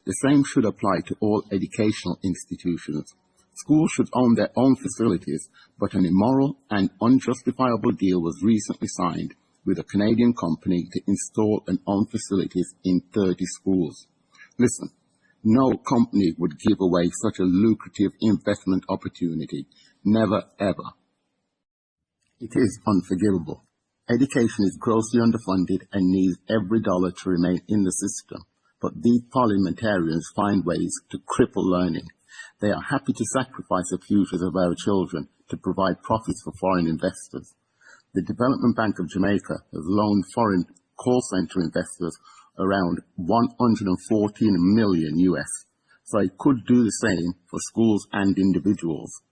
The same should apply to all educational institutions. Schools should own their own facilities, but an immoral and unjustifiable deal was recently signed with a Canadian company to install and own facilities in 30 schools. Listen, no company would give away such a lucrative investment opportunity. Never, ever. It is unforgivable. Education is grossly underfunded and needs every dollar to remain in the system. But these parliamentarians find ways to cripple learning. They are happy to sacrifice the futures of our children to provide profits for foreign investors. The Development Bank of Jamaica has loaned foreign call center investors around 114 million US, so it could do the same for schools and individuals.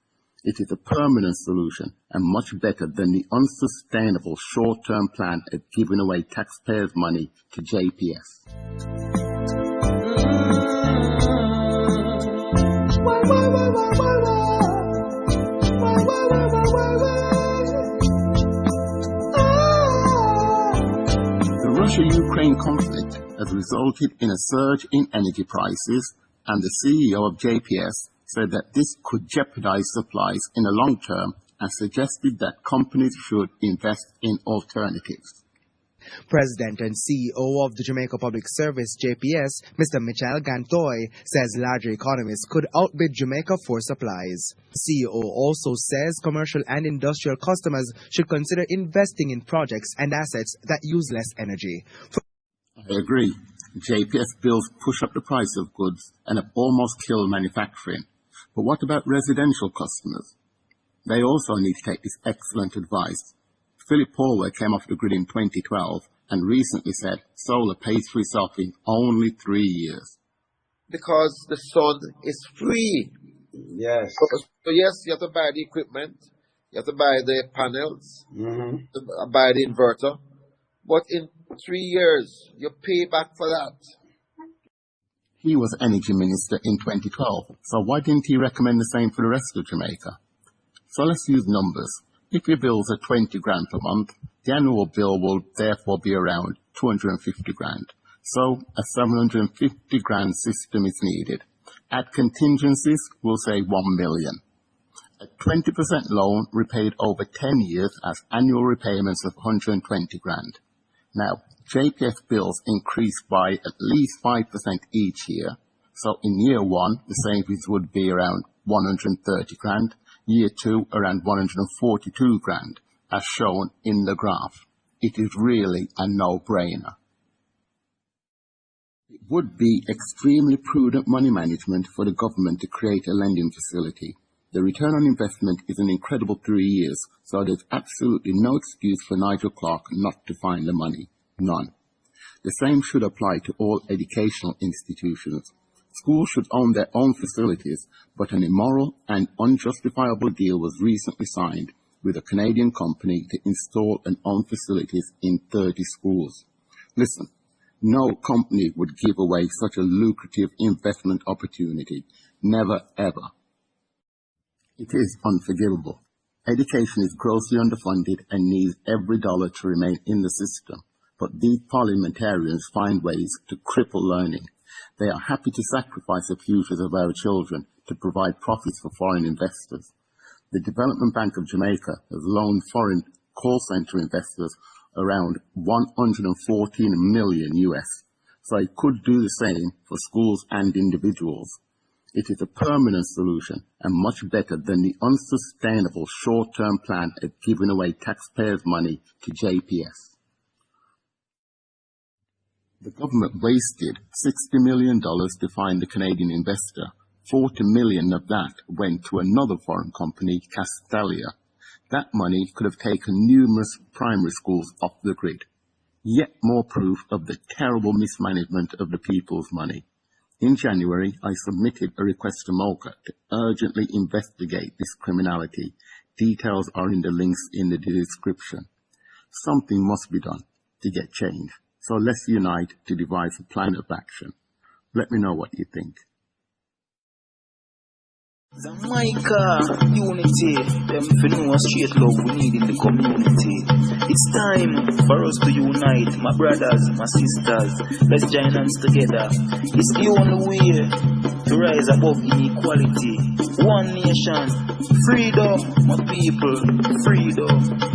It is a permanent solution and much better than the unsustainable short-term plan of giving away taxpayers' money to JPS. The Russia-Ukraine conflict has resulted in a surge in energy prices, and the CEO of JPS said that this could jeopardize supplies in the long term and suggested that companies should invest in alternatives. President and CEO of the Jamaica Public Service, JPS, Mr. Michel Gantois, says larger economies could outbid Jamaica for supplies. CEO also says commercial and industrial customers should consider investing in projects and assets that use less energy. I agree. JPS bills push up the price of goods and have almost killed manufacturing. But what about residential customers? They also need to take this excellent advice. Philip Polway came off the grid in 2012 and recently said solar pays for itself in only 3 years. Because the sun is free. Yes. So yes, you have to buy the equipment, you have to buy the panels, buy the inverter. But in 3 years, you pay back for that. He was Energy Minister in 2012, so why didn't he recommend the same for the rest of Jamaica? So let's use numbers. If your bills are 20 grand per month, the annual bill will therefore be around 250 grand. So a 750 grand system is needed. At contingencies, we'll say 1 million. A 20% loan repaid over 10 years has annual repayments of 120 grand. Now, JPS bills increase by at least 5% each year. So in year one, the savings would be around 130 grand. Year two, around 142 grand, as shown in the graph. It is really a no-brainer. It would be extremely prudent money management for the government to create a lending facility. The return on investment is an incredible 3 years, so there's absolutely no excuse for Nigel Clark not to find the money. None. The same should apply to all educational institutions. Schools should own their own facilities, but an immoral and unjustifiable deal was recently signed with a Canadian company to install and own facilities in 30 schools. Listen, no company would give away such a lucrative investment opportunity. Never, ever. It is unforgivable. Education is grossly underfunded and needs every dollar to remain in the system, but these parliamentarians find ways to cripple learning. They are happy to sacrifice the futures of our children to provide profits for foreign investors. The Development Bank of Jamaica has loaned foreign call center investors around 114 million US, so it could do the same for schools and individuals. It is a permanent solution and much better than the unsustainable short-term plan of giving away taxpayers' money to JPS. The government wasted $60 million to find the Canadian investor. 40 million of that went to another foreign company, Castalia. That money could have taken numerous primary schools off the grid. Yet more proof of the terrible mismanagement of the people's money. In January, I submitted a request to MOCA to urgently investigate this criminality. Details are in the links in the description. Something must be done to get change. So let's unite to devise a plan of action. Let me know what you think. Xaymaca, unity, them for no straight love we need in the community. It's time for us to unite, my brothers, my sisters. Let's join hands together. It's the only way to rise above inequality. One nation, freedom, my people, freedom.